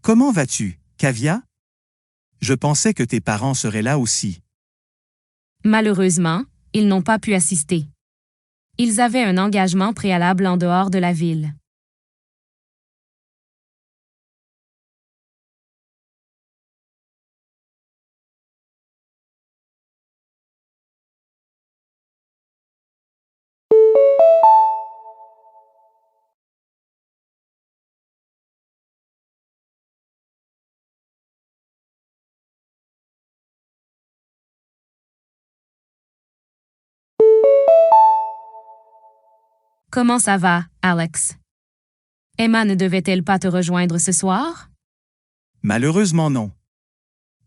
Comment vas-tu, Kavya? Je pensais que tes parents seraient là aussi. Malheureusement, ils n'ont pas pu assister. Ils avaient un engagement préalable en dehors de la ville. Comment ça va, Alex? Emma ne devait-elle pas te rejoindre ce soir? Malheureusement non.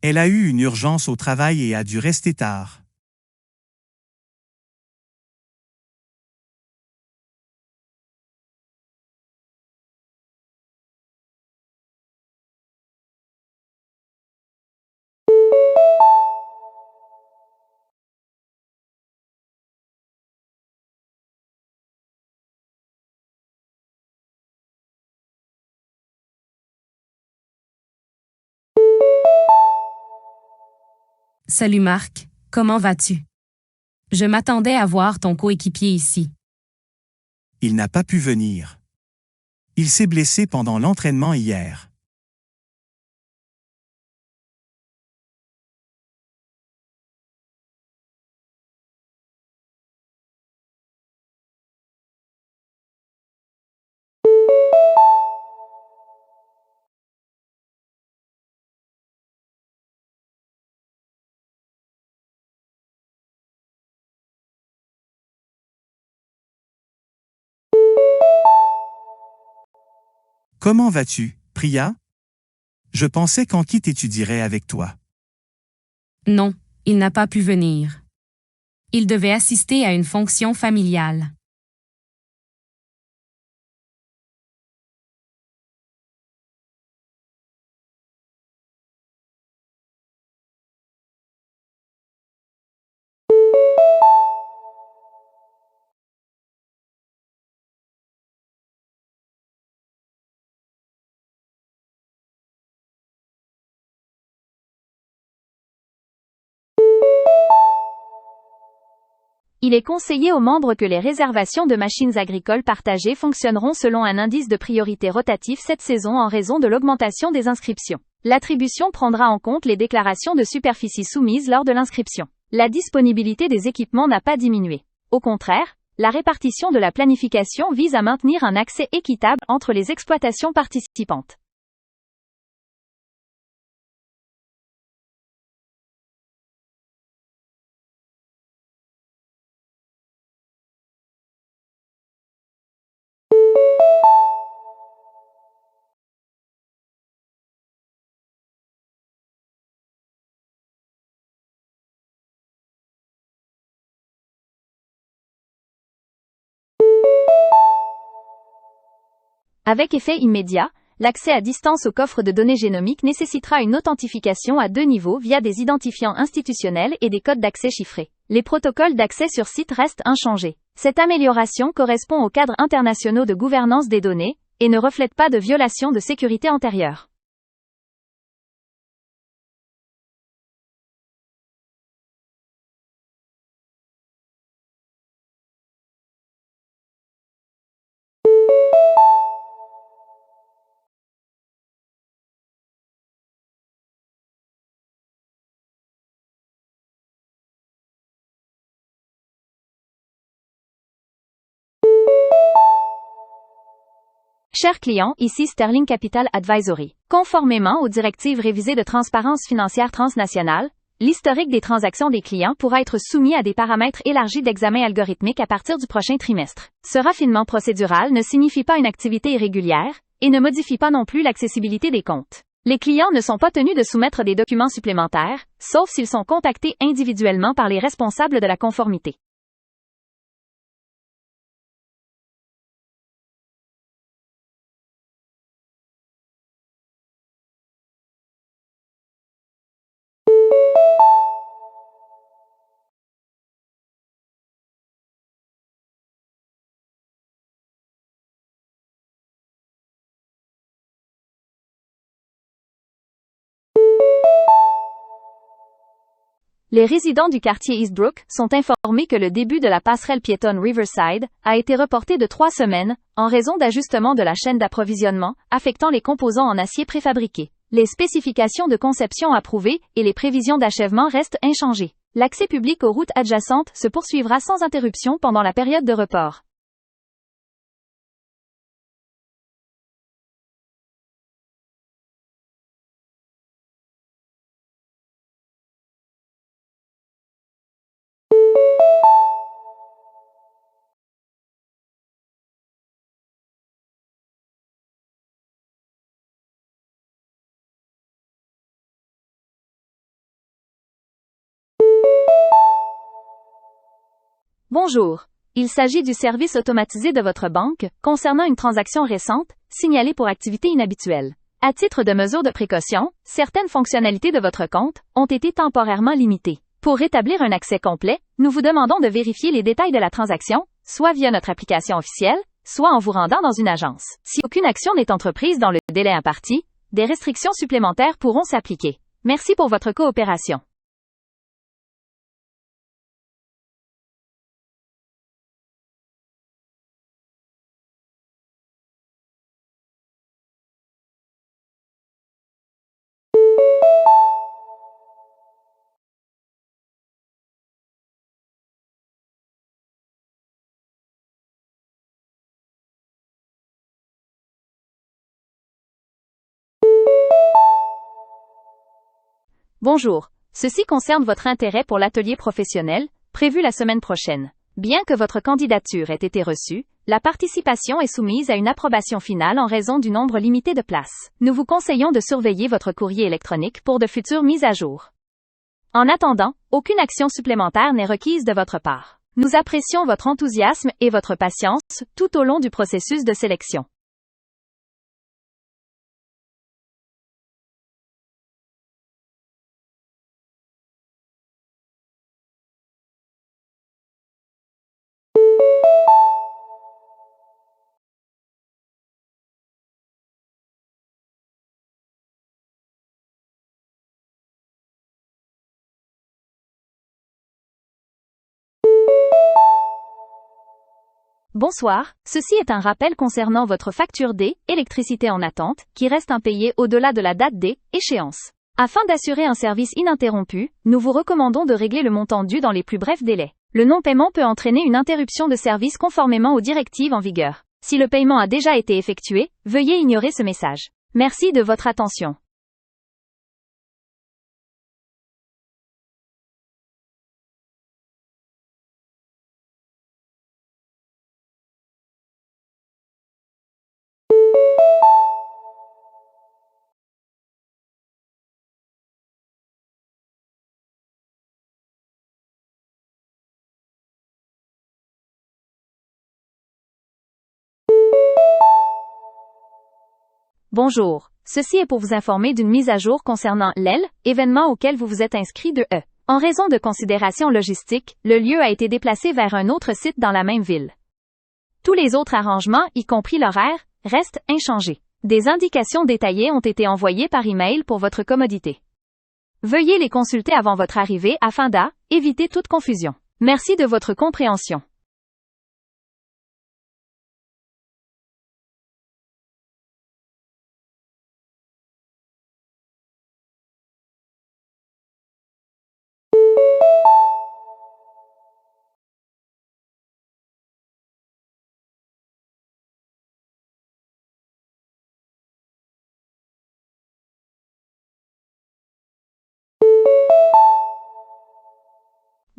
Elle a eu une urgence au travail et a dû rester tard. Salut Marc, comment vas-tu? Je m'attendais à voir ton coéquipier ici. Il n'a pas pu venir. Il s'est blessé pendant l'entraînement hier. Comment vas-tu, Priya? Je pensais qu'Ankit étudierait avec toi. Non, il n'a pas pu venir. Il devait assister à une fonction familiale. Il est conseillé aux membres que les réservations de machines agricoles partagées fonctionneront selon un indice de priorité rotatif cette saison en raison de l'augmentation des inscriptions. L'attribution prendra en compte les déclarations de superficie soumises lors de l'inscription. La disponibilité des équipements n'a pas diminué. Au contraire, la répartition de la planification vise à maintenir un accès équitable entre les exploitations participantes. Avec effet immédiat, l'accès à distance au coffre de données génomiques nécessitera une authentification à 2 niveaux via des identifiants institutionnels et des codes d'accès chiffrés. Les protocoles d'accès sur site restent inchangés. Cette amélioration correspond aux cadres internationaux de gouvernance des données et ne reflète pas de violation de sécurité antérieure. Chers clients, ici Sterling Capital Advisory. Conformément aux directives révisées de transparence financière transnationale, l'historique des transactions des clients pourra être soumis à des paramètres élargis d'examen algorithmique à partir du prochain trimestre. Ce raffinement procédural ne signifie pas une activité irrégulière et ne modifie pas non plus l'accessibilité des comptes. Les clients ne sont pas tenus de soumettre des documents supplémentaires, sauf s'ils sont contactés individuellement par les responsables de la conformité. Les résidents du quartier Eastbrook sont informés que le début de la passerelle piétonne Riverside a été reporté de 3 semaines en raison d'ajustements de la chaîne d'approvisionnement affectant les composants en acier préfabriqués. Les spécifications de conception approuvées et les prévisions d'achèvement restent inchangées. L'accès public aux routes adjacentes se poursuivra sans interruption pendant la période de report. Bonjour. Il s'agit du service automatisé de votre banque concernant une transaction récente signalée pour activité inhabituelle. À titre de mesure de précaution, certaines fonctionnalités de votre compte ont été temporairement limitées. Pour rétablir un accès complet, nous vous demandons de vérifier les détails de la transaction, soit via notre application officielle, soit en vous rendant dans une agence. Si aucune action n'est entreprise dans le délai imparti, des restrictions supplémentaires pourront s'appliquer. Merci pour votre coopération. Bonjour. Ceci concerne votre intérêt pour l'atelier professionnel, prévu la semaine prochaine. Bien que votre candidature ait été reçue, la participation est soumise à une approbation finale en raison du nombre limité de places. Nous vous conseillons de surveiller votre courrier électronique pour de futures mises à jour. En attendant, aucune action supplémentaire n'est requise de votre part. Nous apprécions votre enthousiasme et votre patience tout au long du processus de sélection. Bonsoir, ceci est un rappel concernant votre facture D, électricité en attente, qui reste impayée au-delà de la date D, échéance. Afin d'assurer un service ininterrompu, nous vous recommandons de régler le montant dû dans les plus brefs délais. Le non-paiement peut entraîner une interruption de service conformément aux directives en vigueur. Si le paiement a déjà été effectué, veuillez ignorer ce message. Merci de votre attention. Bonjour. Ceci est pour vous informer d'une mise à jour concernant l'EL, événement auquel vous vous êtes inscrit de E. En raison de considérations logistiques, le lieu a été déplacé vers un autre site dans la même ville. Tous les autres arrangements, y compris l'horaire, restent inchangés. Des indications détaillées ont été envoyées par email pour votre commodité. Veuillez les consulter avant votre arrivée afin d'éviter toute confusion. Merci de votre compréhension.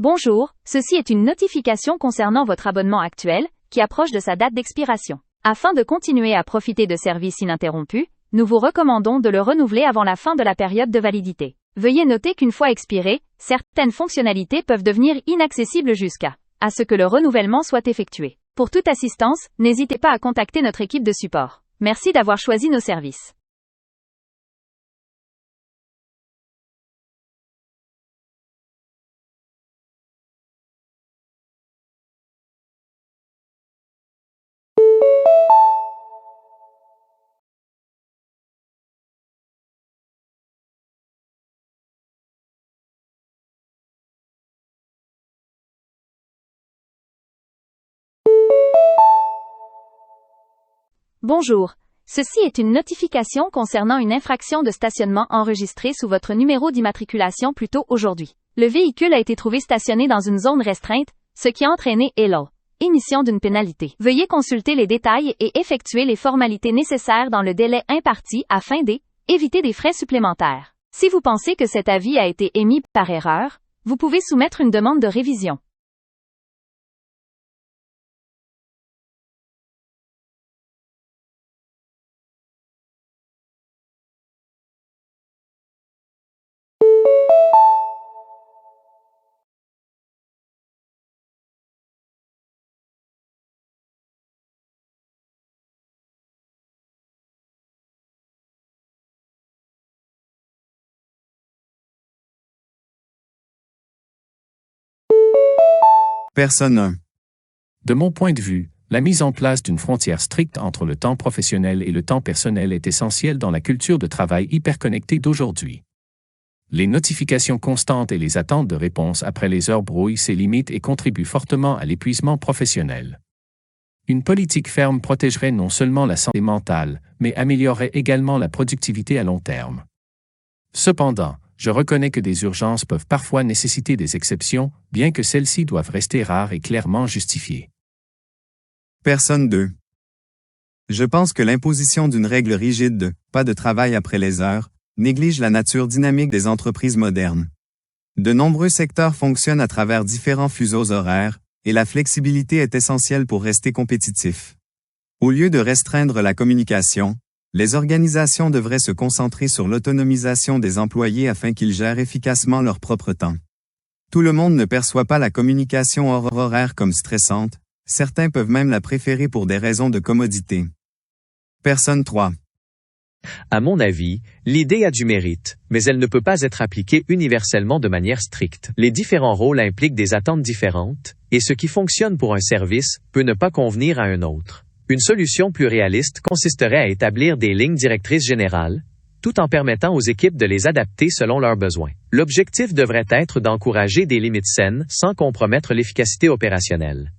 Bonjour, ceci est une notification concernant votre abonnement actuel, qui approche de sa date d'expiration. Afin de continuer à profiter de services ininterrompus, nous vous recommandons de le renouveler avant la fin de la période de validité. Veuillez noter qu'une fois expiré, certaines fonctionnalités peuvent devenir inaccessibles jusqu'à ce que le renouvellement soit effectué. Pour toute assistance, n'hésitez pas à contacter notre équipe de support. Merci d'avoir choisi nos services. Bonjour. Ceci est une notification concernant une infraction de stationnement enregistrée sous votre numéro d'immatriculation plus tôt aujourd'hui. Le véhicule a été trouvé stationné dans une zone restreinte, ce qui a entraîné émission d'une pénalité. Veuillez consulter les détails et effectuer les formalités nécessaires dans le délai imparti afin d'éviter des frais supplémentaires. Si vous pensez que cet avis a été émis par erreur, vous pouvez soumettre une demande de révision. Personne 1. De mon point de vue, la mise en place d'une frontière stricte entre le temps professionnel et le temps personnel est essentielle dans la culture de travail hyperconnectée d'aujourd'hui. Les notifications constantes et les attentes de réponse après les heures brouillent ces limites et contribuent fortement à l'épuisement professionnel. Une politique ferme protégerait non seulement la santé mentale, mais améliorerait également la productivité à long terme. Cependant, je reconnais que des urgences peuvent parfois nécessiter des exceptions, bien que celles-ci doivent rester rares et clairement justifiées. Personne 2. Je pense que l'imposition d'une règle rigide de « pas de travail après les heures » néglige la nature dynamique des entreprises modernes. De nombreux secteurs fonctionnent à travers différents fuseaux horaires, et la flexibilité est essentielle pour rester compétitif. Au lieu de restreindre la communication, les organisations devraient se concentrer sur l'autonomisation des employés afin qu'ils gèrent efficacement leur propre temps. Tout le monde ne perçoit pas la communication hors horaire comme stressante, certains peuvent même la préférer pour des raisons de commodité. Personne 3. À mon avis, l'idée a du mérite, mais elle ne peut pas être appliquée universellement de manière stricte. Les différents rôles impliquent des attentes différentes, et ce qui fonctionne pour un service peut ne pas convenir à un autre. Une solution plus réaliste consisterait à établir des lignes directrices générales, tout en permettant aux équipes de les adapter selon leurs besoins. L'objectif devrait être d'encourager des limites saines sans compromettre l'efficacité opérationnelle.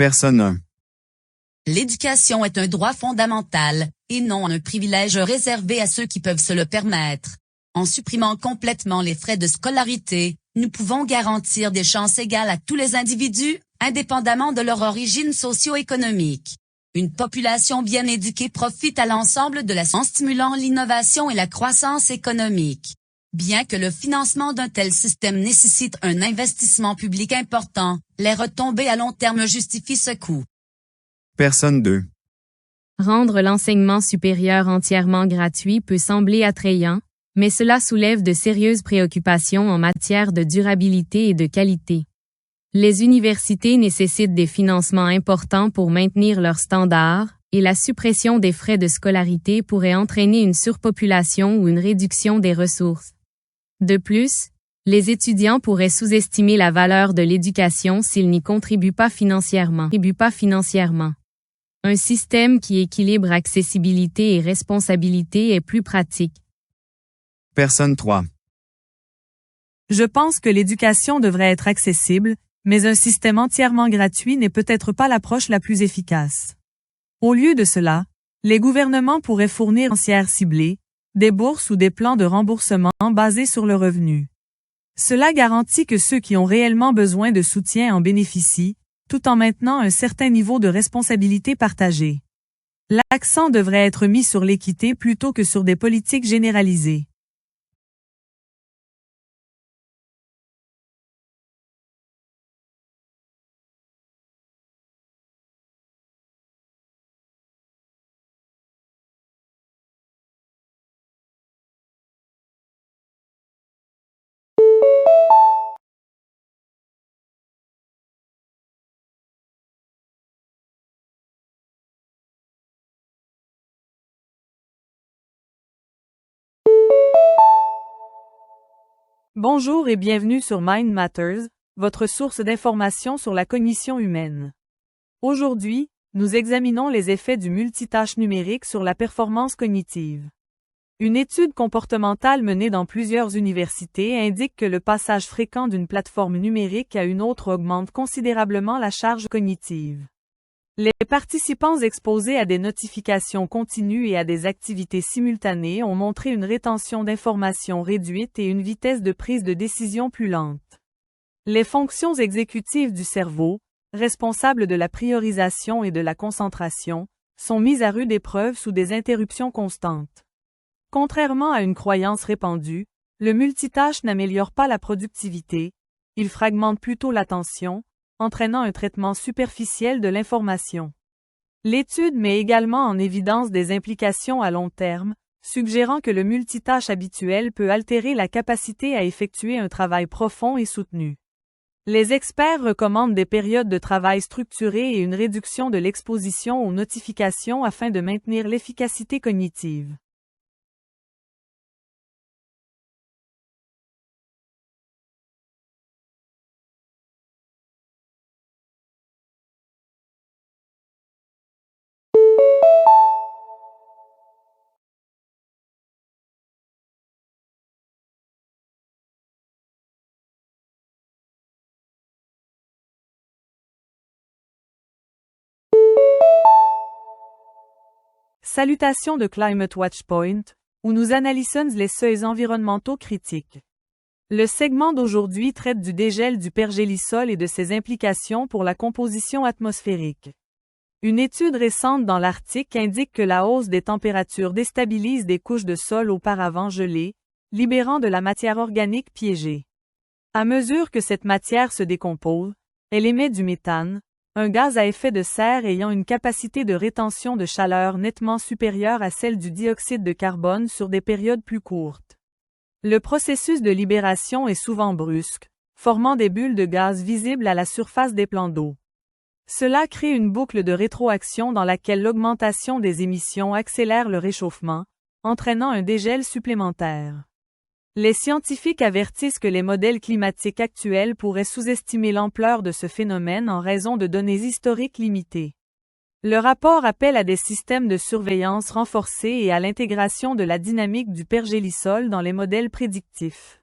Personne 1. L'éducation est un droit fondamental, et non un privilège réservé à ceux qui peuvent se le permettre. En supprimant complètement les frais de scolarité, nous pouvons garantir des chances égales à tous les individus, indépendamment de leur origine socio-économique. Une population bien éduquée profite à l'ensemble de la en stimulant l'innovation et la croissance économique. Bien que le financement d'un tel système nécessite un investissement public important, les retombées à long terme justifient ce coût. Personne 2. Rendre l'enseignement supérieur entièrement gratuit peut sembler attrayant, mais cela soulève de sérieuses préoccupations en matière de durabilité et de qualité. Les universités nécessitent des financements importants pour maintenir leurs standards, et la suppression des frais de scolarité pourrait entraîner une surpopulation ou une réduction des ressources. De plus, les étudiants pourraient sous-estimer la valeur de l'éducation s'ils n'y contribuent pas financièrement. Un système qui équilibre accessibilité et responsabilité est plus pratique. Personne 3. Je pense que l'éducation devrait être accessible, mais un système entièrement gratuit n'est peut-être pas l'approche la plus efficace. Au lieu de cela, les gouvernements pourraient fournir une financière ciblée, des bourses ou des plans de remboursement basés sur le revenu. Cela garantit que ceux qui ont réellement besoin de soutien en bénéficient, tout en maintenant un certain niveau de responsabilité partagée. L'accent devrait être mis sur l'équité plutôt que sur des politiques généralisées. Bonjour et bienvenue sur Mind Matters, votre source d'information sur la cognition humaine. Aujourd'hui, nous examinons les effets du multitâche numérique sur la performance cognitive. Une étude comportementale menée dans plusieurs universités indique que le passage fréquent d'une plateforme numérique à une autre augmente considérablement la charge cognitive. Les participants exposés à des notifications continues et à des activités simultanées ont montré une rétention d'informations réduite et une vitesse de prise de décision plus lente. Les fonctions exécutives du cerveau, responsables de la priorisation et de la concentration, sont mises à rude épreuve sous des interruptions constantes. Contrairement à une croyance répandue, le multitâche n'améliore pas la productivité, il fragmente plutôt l'attention, entraînant un traitement superficiel de l'information. L'étude met également en évidence des implications à long terme, suggérant que le multitâche habituel peut altérer la capacité à effectuer un travail profond et soutenu. Les experts recommandent des périodes de travail structurées et une réduction de l'exposition aux notifications afin de maintenir l'efficacité cognitive. Salutations de Climate Watch Point, où nous analysons les seuils environnementaux critiques. Le segment d'aujourd'hui traite du dégel du pergélisol et de ses implications pour la composition atmosphérique. Une étude récente dans l'Arctique indique que la hausse des températures déstabilise des couches de sol auparavant gelées, libérant de la matière organique piégée. À mesure que cette matière se décompose, elle émet du méthane, un gaz à effet de serre ayant une capacité de rétention de chaleur nettement supérieure à celle du dioxyde de carbone sur des périodes plus courtes. Le processus de libération est souvent brusque, formant des bulles de gaz visibles à la surface des plans d'eau. Cela crée une boucle de rétroaction dans laquelle l'augmentation des émissions accélère le réchauffement, entraînant un dégel supplémentaire. Les scientifiques avertissent que les modèles climatiques actuels pourraient sous-estimer l'ampleur de ce phénomène en raison de données historiques limitées. Le rapport appelle à des systèmes de surveillance renforcés et à l'intégration de la dynamique du pergélisol dans les modèles prédictifs.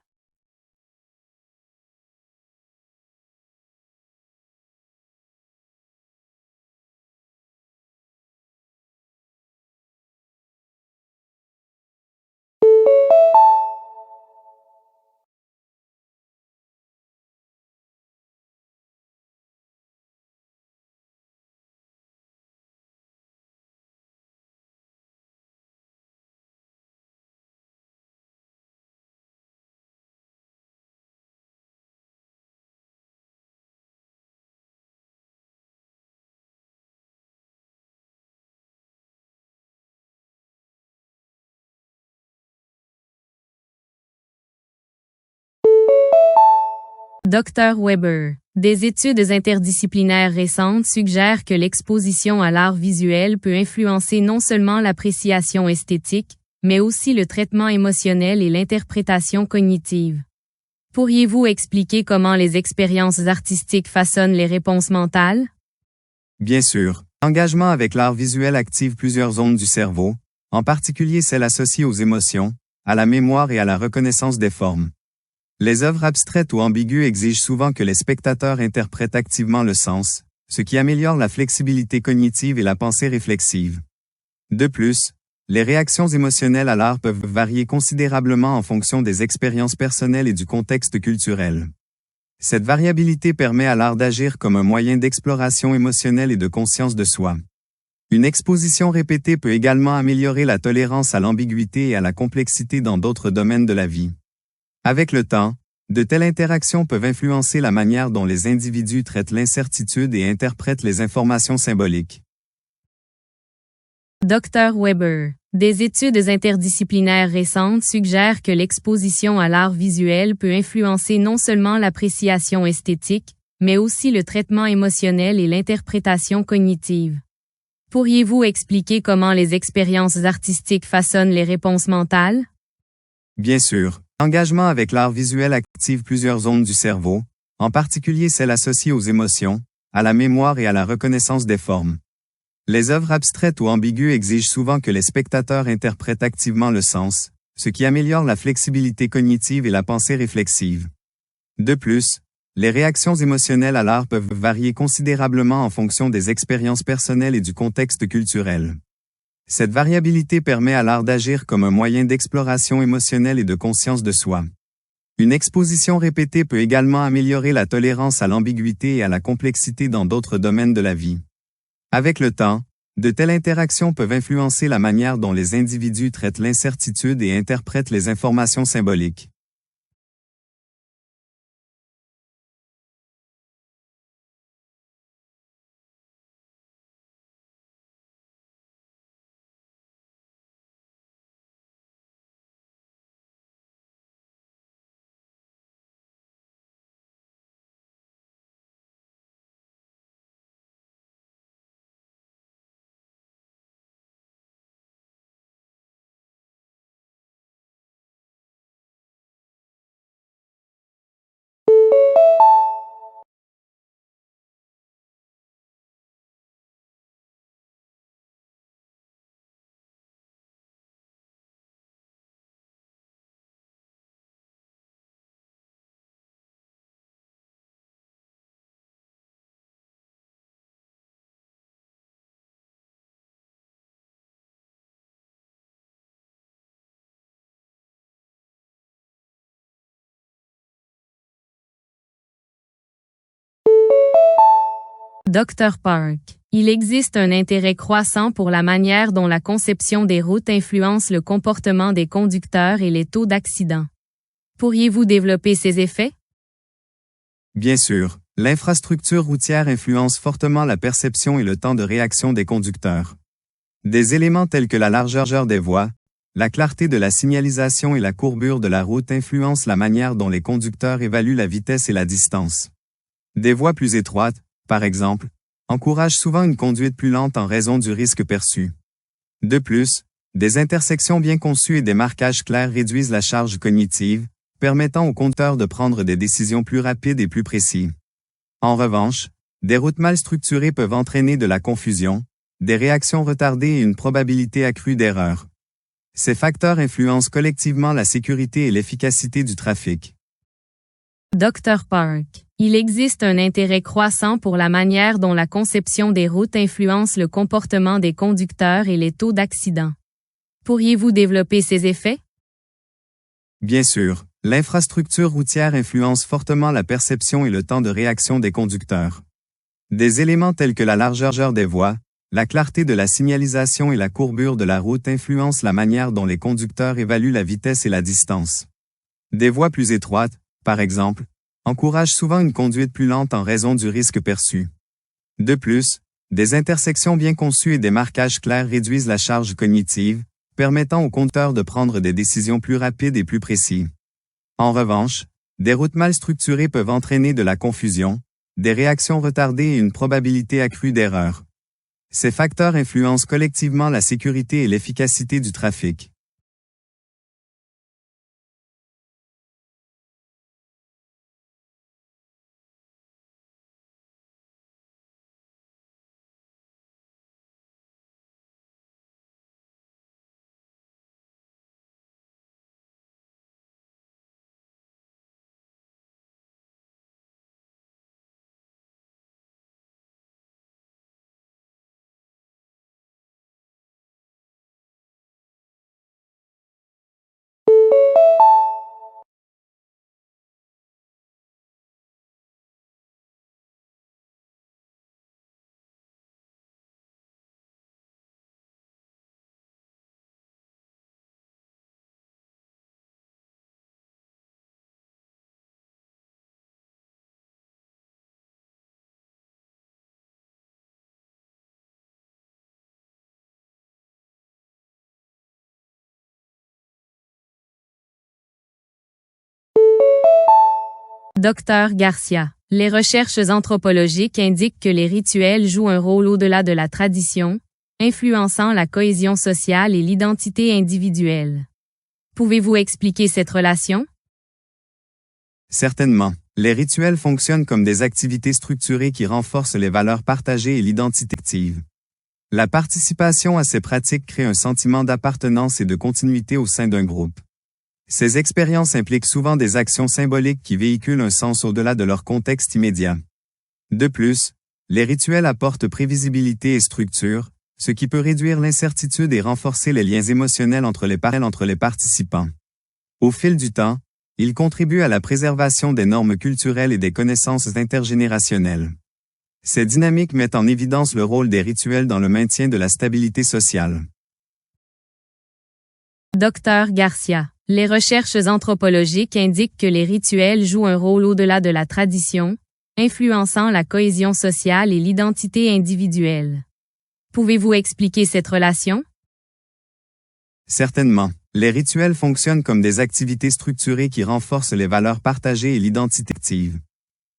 Dr Weber. Des études interdisciplinaires récentes suggèrent que l'exposition à l'art visuel peut influencer non seulement l'appréciation esthétique, mais aussi le traitement émotionnel et l'interprétation cognitive. Pourriez-vous expliquer comment les expériences artistiques façonnent les réponses mentales? Bien sûr. L'engagement avec l'art visuel active plusieurs zones du cerveau, en particulier celles associées aux émotions, à la mémoire et à la reconnaissance des formes. Les œuvres abstraites ou ambiguës exigent souvent que les spectateurs interprètent activement le sens, ce qui améliore la flexibilité cognitive et la pensée réflexive. De plus, les réactions émotionnelles à l'art peuvent varier considérablement en fonction des expériences personnelles et du contexte culturel. Cette variabilité permet à l'art d'agir comme un moyen d'exploration émotionnelle et de conscience de soi. Une exposition répétée peut également améliorer la tolérance à l'ambiguïté et à la complexité dans d'autres domaines de la vie. Avec le temps, de telles interactions peuvent influencer la manière dont les individus traitent l'incertitude et interprètent les informations symboliques. Dr Weber. Des études interdisciplinaires récentes suggèrent que l'exposition à l'art visuel peut influencer non seulement l'appréciation esthétique, mais aussi le traitement émotionnel et l'interprétation cognitive. Pourriez-vous expliquer comment les expériences artistiques façonnent les réponses mentales? Bien sûr. L'engagement avec l'art visuel active plusieurs zones du cerveau, en particulier celles associées aux émotions, à la mémoire et à la reconnaissance des formes. Les œuvres abstraites ou ambiguës exigent souvent que les spectateurs interprètent activement le sens, ce qui améliore la flexibilité cognitive et la pensée réflexive. De plus, les réactions émotionnelles à l'art peuvent varier considérablement en fonction des expériences personnelles et du contexte culturel. Cette variabilité permet à l'art d'agir comme un moyen d'exploration émotionnelle et de conscience de soi. Une exposition répétée peut également améliorer la tolérance à l'ambiguïté et à la complexité dans d'autres domaines de la vie. Avec le temps, de telles interactions peuvent influencer la manière dont les individus traitent l'incertitude et interprètent les informations symboliques. Dr. Park. Il existe un intérêt croissant pour la manière dont la conception des routes influence le comportement des conducteurs et les taux d'accident. Pourriez-vous développer ces effets? Bien sûr, l'infrastructure routière influence fortement la perception et le temps de réaction des conducteurs. Des éléments tels que la largeur des voies, la clarté de la signalisation et la courbure de la route influencent la manière dont les conducteurs évaluent la vitesse et la distance. Des voies plus étroites, par exemple, encouragent souvent une conduite plus lente en raison du risque perçu. De plus, des intersections bien conçues et des marquages clairs réduisent la charge cognitive, permettant au conducteur de prendre des décisions plus rapides et plus précises. En revanche, des routes mal structurées peuvent entraîner de la confusion, des réactions retardées et une probabilité accrue d'erreur. Ces facteurs influencent collectivement la sécurité et l'efficacité du trafic. Dr. Park. Il existe un intérêt croissant pour la manière dont la conception des routes influence le comportement des conducteurs et les taux d'accident. Pourriez-vous développer ces effets? Bien sûr, l'infrastructure routière influence fortement la perception et le temps de réaction des conducteurs. Des éléments tels que la largeur des voies, la clarté de la signalisation et la courbure de la route influencent la manière dont les conducteurs évaluent la vitesse et la distance. Des voies plus étroites, par exemple, encouragent souvent une conduite plus lente en raison du risque perçu. De plus, des intersections bien conçues et des marquages clairs réduisent la charge cognitive, permettant au conducteur de prendre des décisions plus rapides et plus précises. En revanche, des routes mal structurées peuvent entraîner de la confusion, des réactions retardées et une probabilité accrue d'erreur. Ces facteurs influencent collectivement la sécurité et l'efficacité du trafic. Dr. Garcia. Les recherches anthropologiques indiquent que les rituels jouent un rôle au-delà de la tradition, influençant la cohésion sociale et l'identité individuelle. Pouvez-vous expliquer cette relation? Certainement. Les rituels fonctionnent comme des activités structurées qui renforcent les valeurs partagées et l'identité active. La participation à ces pratiques crée un sentiment d'appartenance et de continuité au sein d'un groupe. Ces expériences impliquent souvent des actions symboliques qui véhiculent un sens au-delà de leur contexte immédiat. De plus, les rituels apportent prévisibilité et structure, ce qui peut réduire l'incertitude et renforcer les liens émotionnels entre les participants. Au fil du temps, ils contribuent à la préservation des normes culturelles et des connaissances intergénérationnelles. Ces dynamiques mettent en évidence le rôle des rituels dans le maintien de la stabilité sociale. Dr Garcia. Les recherches anthropologiques indiquent que les rituels jouent un rôle au-delà de la tradition, influençant la cohésion sociale et l'identité individuelle. Pouvez-vous expliquer cette relation? Certainement. Les rituels fonctionnent comme des activités structurées qui renforcent les valeurs partagées et l'identité active.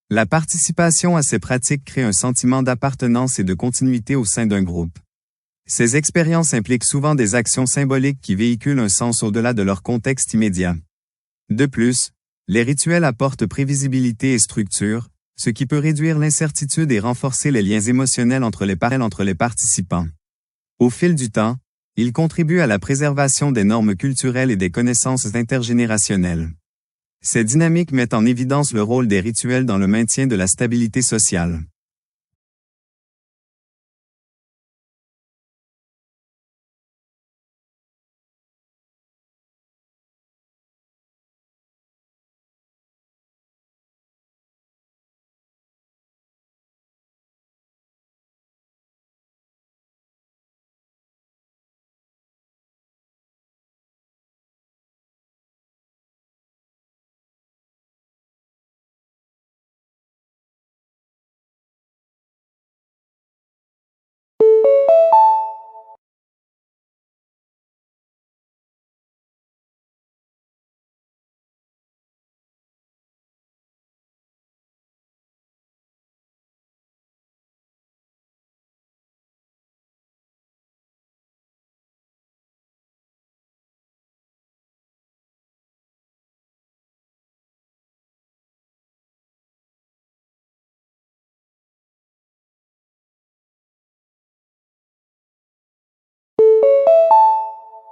La participation à ces pratiques crée un sentiment d'appartenance et de continuité au sein d'un groupe. Ces expériences impliquent souvent des actions symboliques qui véhiculent un sens au-delà de leur contexte immédiat. De plus, les rituels apportent prévisibilité et structure, ce qui peut réduire l'incertitude et renforcer les liens émotionnels entre les participants. Au fil du temps, ils contribuent à la préservation des normes culturelles et des connaissances intergénérationnelles. Ces dynamiques mettent en évidence le rôle des rituels dans le maintien de la stabilité sociale.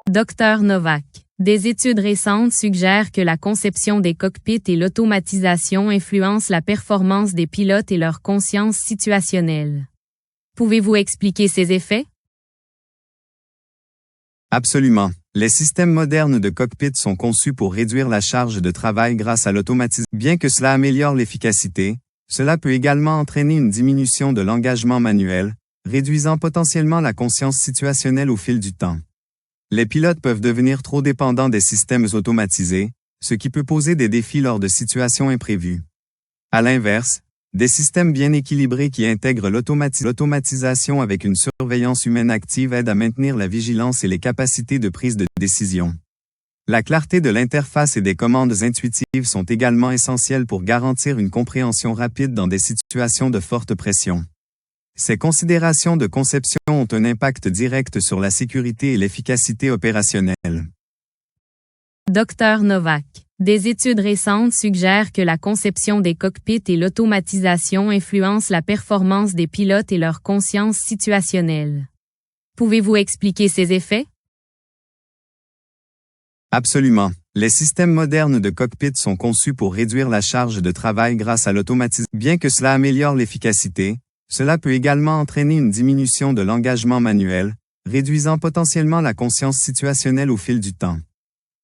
Dr Novak. Des études récentes suggèrent que la conception des cockpits et l'automatisation influencent la performance des pilotes et leur conscience situationnelle. Pouvez-vous expliquer ces effets? Absolument. Les systèmes modernes de cockpit sont conçus pour réduire la charge de travail grâce à l'automatisation. Bien que cela améliore l'efficacité, cela peut également entraîner une diminution de l'engagement manuel, réduisant potentiellement la conscience situationnelle au fil du temps. Les pilotes peuvent devenir trop dépendants des systèmes automatisés, ce qui peut poser des défis lors de situations imprévues. À l'inverse, des systèmes bien équilibrés qui intègrent l'automatisation avec une surveillance humaine active aident à maintenir la vigilance et les capacités de prise de décision. La clarté de l'interface et des commandes intuitives sont également essentielles pour garantir une compréhension rapide dans des situations de forte pression. Ces considérations de conception ont un impact direct sur la sécurité et l'efficacité opérationnelle. Dr Novak. Des études récentes suggèrent que la conception des cockpits et l'automatisation influencent la performance des pilotes et leur conscience situationnelle. Pouvez-vous expliquer ces effets? Absolument. Les systèmes modernes de cockpit sont conçus pour réduire la charge de travail grâce à l'automatisation. Bien que cela améliore l'efficacité, cela peut également entraîner une diminution de l'engagement manuel, réduisant potentiellement la conscience situationnelle au fil du temps.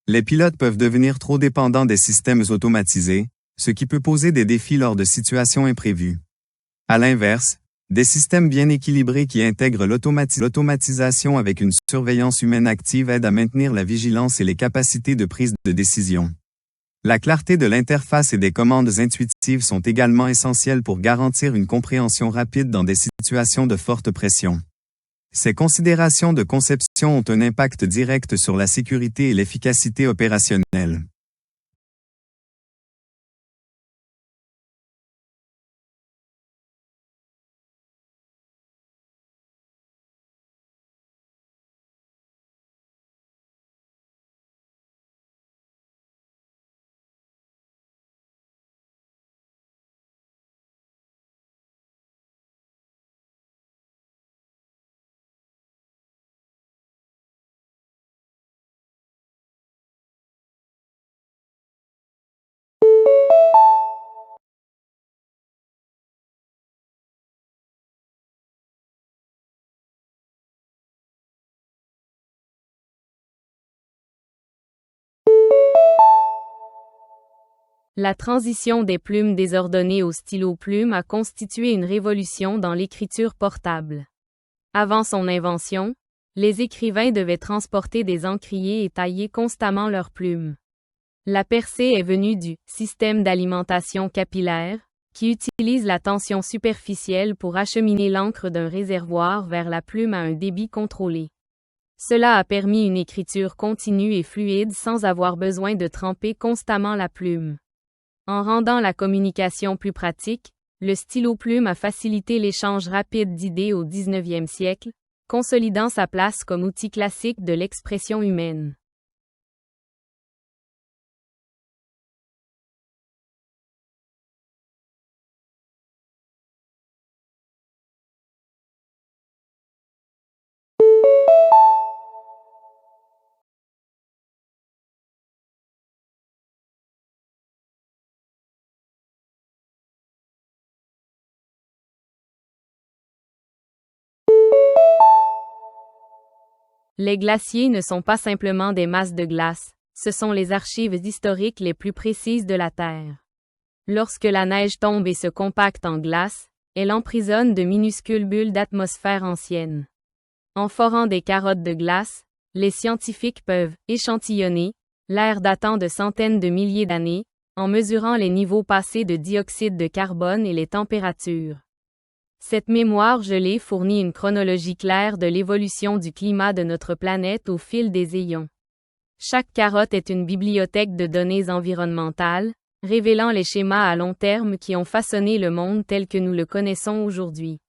Les pilotes peuvent devenir trop dépendants des systèmes automatisés, ce qui peut poser des défis lors de situations imprévues. À l'inverse, des systèmes bien équilibrés qui intègrent l'automatisation avec une surveillance humaine active aident à maintenir la vigilance et les capacités de prise de décision. La clarté de l'interface et des commandes intuitives sont également essentielles pour garantir une compréhension rapide dans des situations de forte pression. Ces considérations de conception ont un impact direct sur la sécurité et l'efficacité opérationnelle. La transition des plumes désordonnées au stylo plume a constitué une révolution dans l'écriture portable. Avant son invention, les écrivains devaient transporter des encriers et tailler constamment leurs plumes. La percée est venue du système d'alimentation capillaire, qui utilise la tension superficielle pour acheminer l'encre d'un réservoir vers la plume à un débit contrôlé. Cela a permis une écriture continue et fluide sans avoir besoin de tremper constamment la plume. En rendant la communication plus pratique, le stylo-plume a facilité l'échange rapide d'idées au XIXe siècle, consolidant sa place comme outil classique de l'expression humaine. Les glaciers ne sont pas simplement des masses de glace, ce sont les archives historiques les plus précises de la Terre. Lorsque la neige tombe et se compacte en glace, elle emprisonne de minuscules bulles d'atmosphère ancienne. En forant des carottes de glace, les scientifiques peuvent échantillonner l'air datant de centaines de milliers d'années, en mesurant les niveaux passés de dioxyde de carbone et les températures. Cette mémoire gelée fournit une chronologie claire de l'évolution du climat de notre planète au fil des éons. Chaque carotte est une bibliothèque de données environnementales, révélant les schémas à long terme qui ont façonné le monde tel que nous le connaissons aujourd'hui.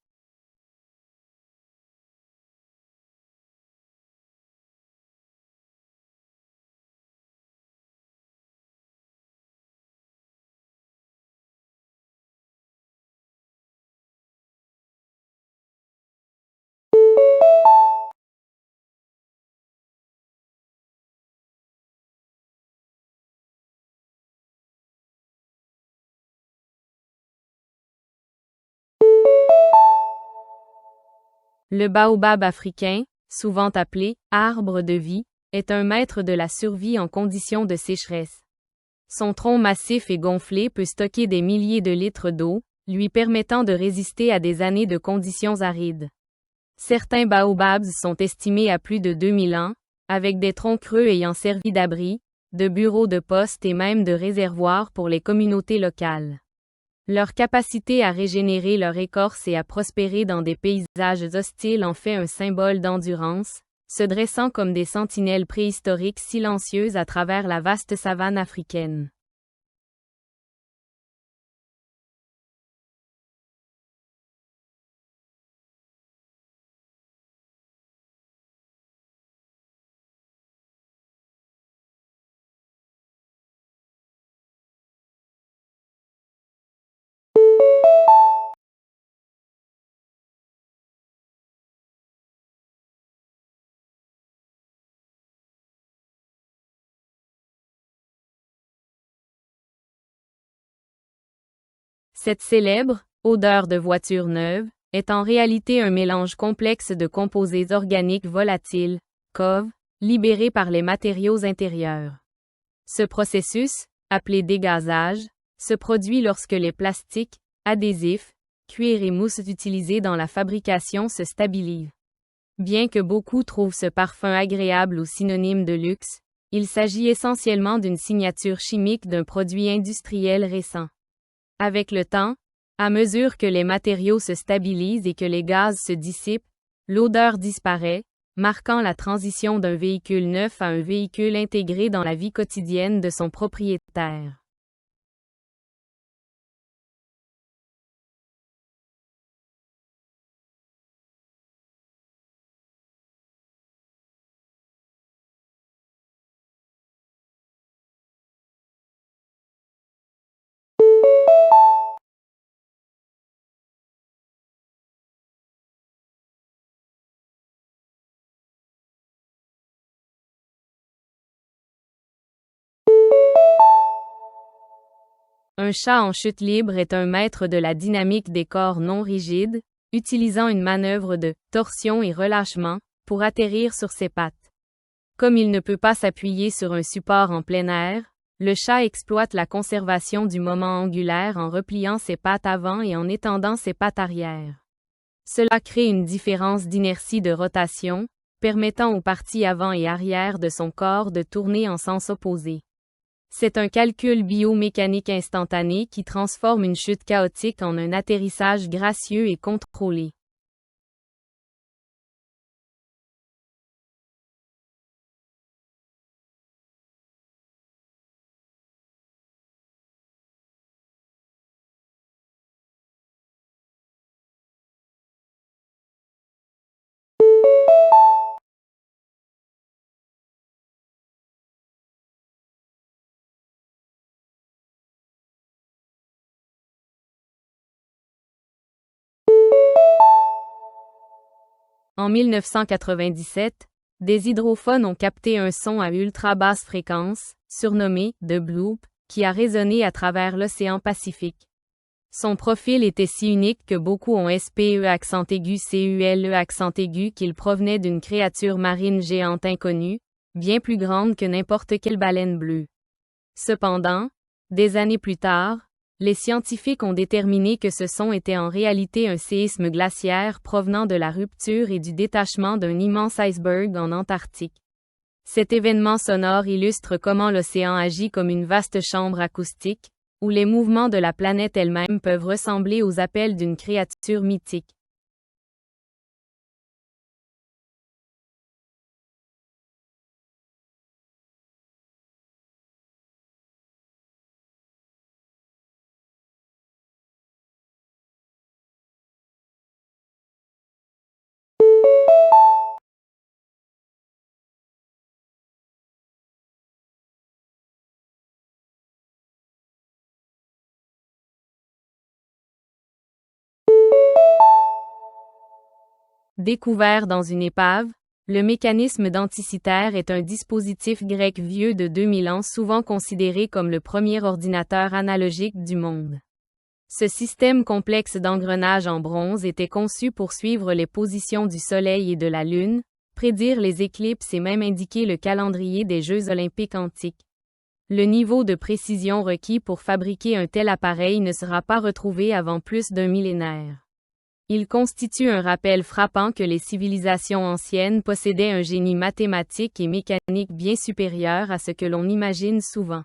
Le baobab africain, souvent appelé « arbre de vie », est un maître de la survie en conditions de sécheresse. Son tronc massif et gonflé peut stocker des milliers de litres d'eau, lui permettant de résister à des années de conditions arides. Certains baobabs sont estimés à plus de 2000 ans, avec des troncs creux ayant servi d'abri, de bureaux de poste et même de réservoirs pour les communautés locales. Leur capacité à régénérer leur écorce et à prospérer dans des paysages hostiles en fait un symbole d'endurance, se dressant comme des sentinelles préhistoriques silencieuses à travers la vaste savane africaine. Cette célèbre « odeur de voiture neuve » est en réalité un mélange complexe de composés organiques volatiles, COV, libérés par les matériaux intérieurs. Ce processus, appelé dégazage, se produit lorsque les plastiques, adhésifs, cuir et mousse utilisés dans la fabrication se stabilisent. Bien que beaucoup trouvent ce parfum agréable ou synonyme de luxe, il s'agit essentiellement d'une signature chimique d'un produit industriel récent. Avec le temps, à mesure que les matériaux se stabilisent et que les gaz se dissipent, l'odeur disparaît, marquant la transition d'un véhicule neuf à un véhicule intégré dans la vie quotidienne de son propriétaire. Un chat en chute libre est un maître de la dynamique des corps non rigides, utilisant une manœuvre de torsion et relâchement pour atterrir sur ses pattes. Comme il ne peut pas s'appuyer sur un support en plein air, Le chat exploite la conservation du moment angulaire en repliant ses pattes avant et en étendant ses pattes arrière. Cela crée une différence d'inertie de rotation, permettant aux parties avant et arrière de son corps de tourner en sens opposé. C'est un calcul biomécanique instantané qui transforme une chute chaotique en un atterrissage gracieux et contrôlé. En 1997, des hydrophones ont capté un son à ultra basse fréquence, surnommé « The Bloop », qui a résonné à travers l'océan Pacifique. Son profil était si unique que beaucoup ont SPE accent aigu CULE accent aigu qu'il provenait d'une créature marine géante inconnue, bien plus grande que n'importe quelle baleine bleue. Cependant, des années plus tard, les scientifiques ont déterminé que ce son était en réalité un séisme glaciaire provenant de la rupture et du détachement d'un immense iceberg en Antarctique. Cet événement sonore illustre comment l'océan agit comme une vaste chambre acoustique, où les mouvements de la planète elle-même peuvent ressembler aux appels d'une créature mythique. Découvert dans une épave, le mécanisme denticitaire est un dispositif grec vieux de 2000 ans souvent considéré comme le premier ordinateur analogique du monde. Ce système complexe d'engrenages en bronze était conçu pour suivre les positions du Soleil et de la Lune, prédire les éclipses et même indiquer le calendrier des Jeux olympiques antiques. Le niveau de précision requis pour fabriquer un tel appareil ne sera pas retrouvé avant plus d'un millénaire. Il constitue un rappel frappant que les civilisations anciennes possédaient un génie mathématique et mécanique bien supérieur à ce que l'on imagine souvent.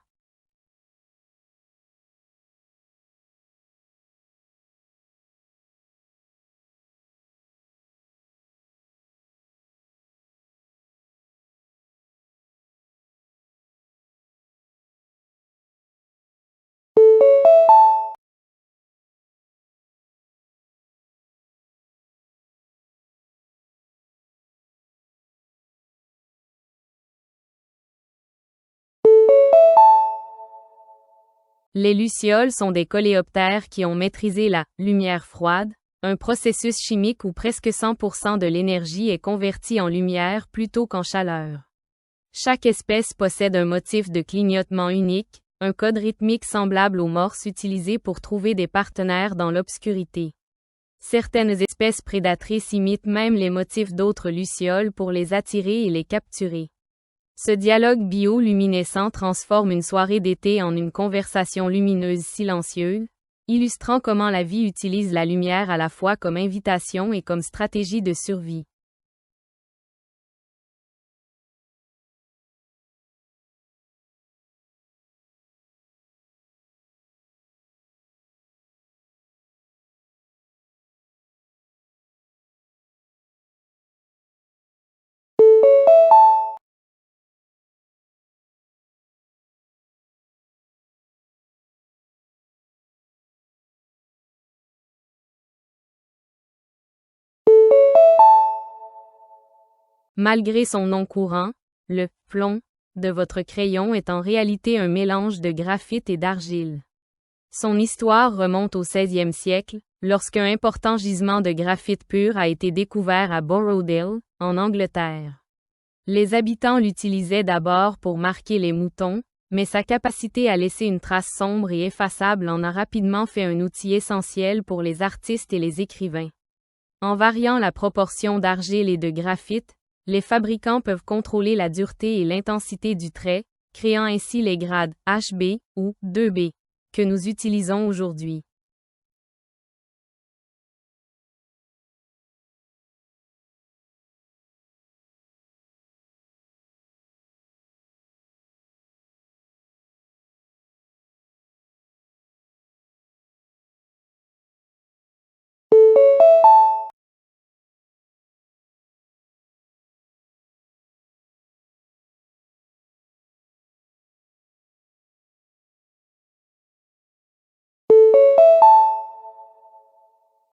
Les lucioles sont des coléoptères qui ont maîtrisé la lumière froide, un processus chimique où presque 100% de l'énergie est convertie en lumière plutôt qu'en chaleur. Chaque espèce possède un motif de clignotement unique, un code rythmique semblable aux morses utilisées pour trouver des partenaires dans l'obscurité. Certaines espèces prédatrices imitent même les motifs d'autres lucioles pour les attirer et les capturer. Ce dialogue bioluminescent transforme une soirée d'été en une conversation lumineuse silencieuse, illustrant comment la vie utilise la lumière à la fois comme invitation et comme stratégie de survie. Malgré son nom courant, le « plomb » de votre crayon est en réalité un mélange de graphite et d'argile. Son histoire remonte au XVIe siècle, lorsqu'un important gisement de graphite pur a été découvert à Borrowdale, en Angleterre. Les habitants l'utilisaient d'abord pour marquer les moutons, mais sa capacité à laisser une trace sombre et effaçable en a rapidement fait un outil essentiel pour les artistes et les écrivains. En variant la proportion d'argile et de graphite, les fabricants peuvent contrôler la dureté et l'intensité du trait, créant ainsi les grades HB ou 2B que nous utilisons aujourd'hui.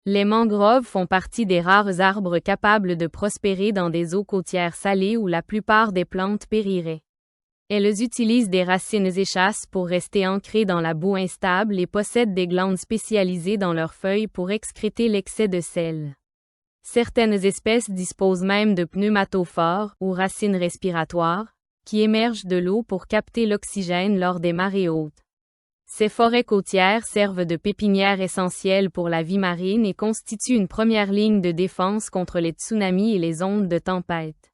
Les mangroves font partie des rares arbres capables de prospérer dans des eaux côtières salées où la plupart des plantes périraient. Elles utilisent des racines échasses pour rester ancrées dans la boue instable et possèdent des glandes spécialisées dans leurs feuilles pour excréter l'excès de sel. Certaines espèces disposent même de pneumatophores, ou racines respiratoires, qui émergent de l'eau pour capter l'oxygène lors des marées hautes. Ces forêts côtières servent de pépinières essentielles pour la vie marine et constituent une première ligne de défense contre les tsunamis et les ondes de tempête.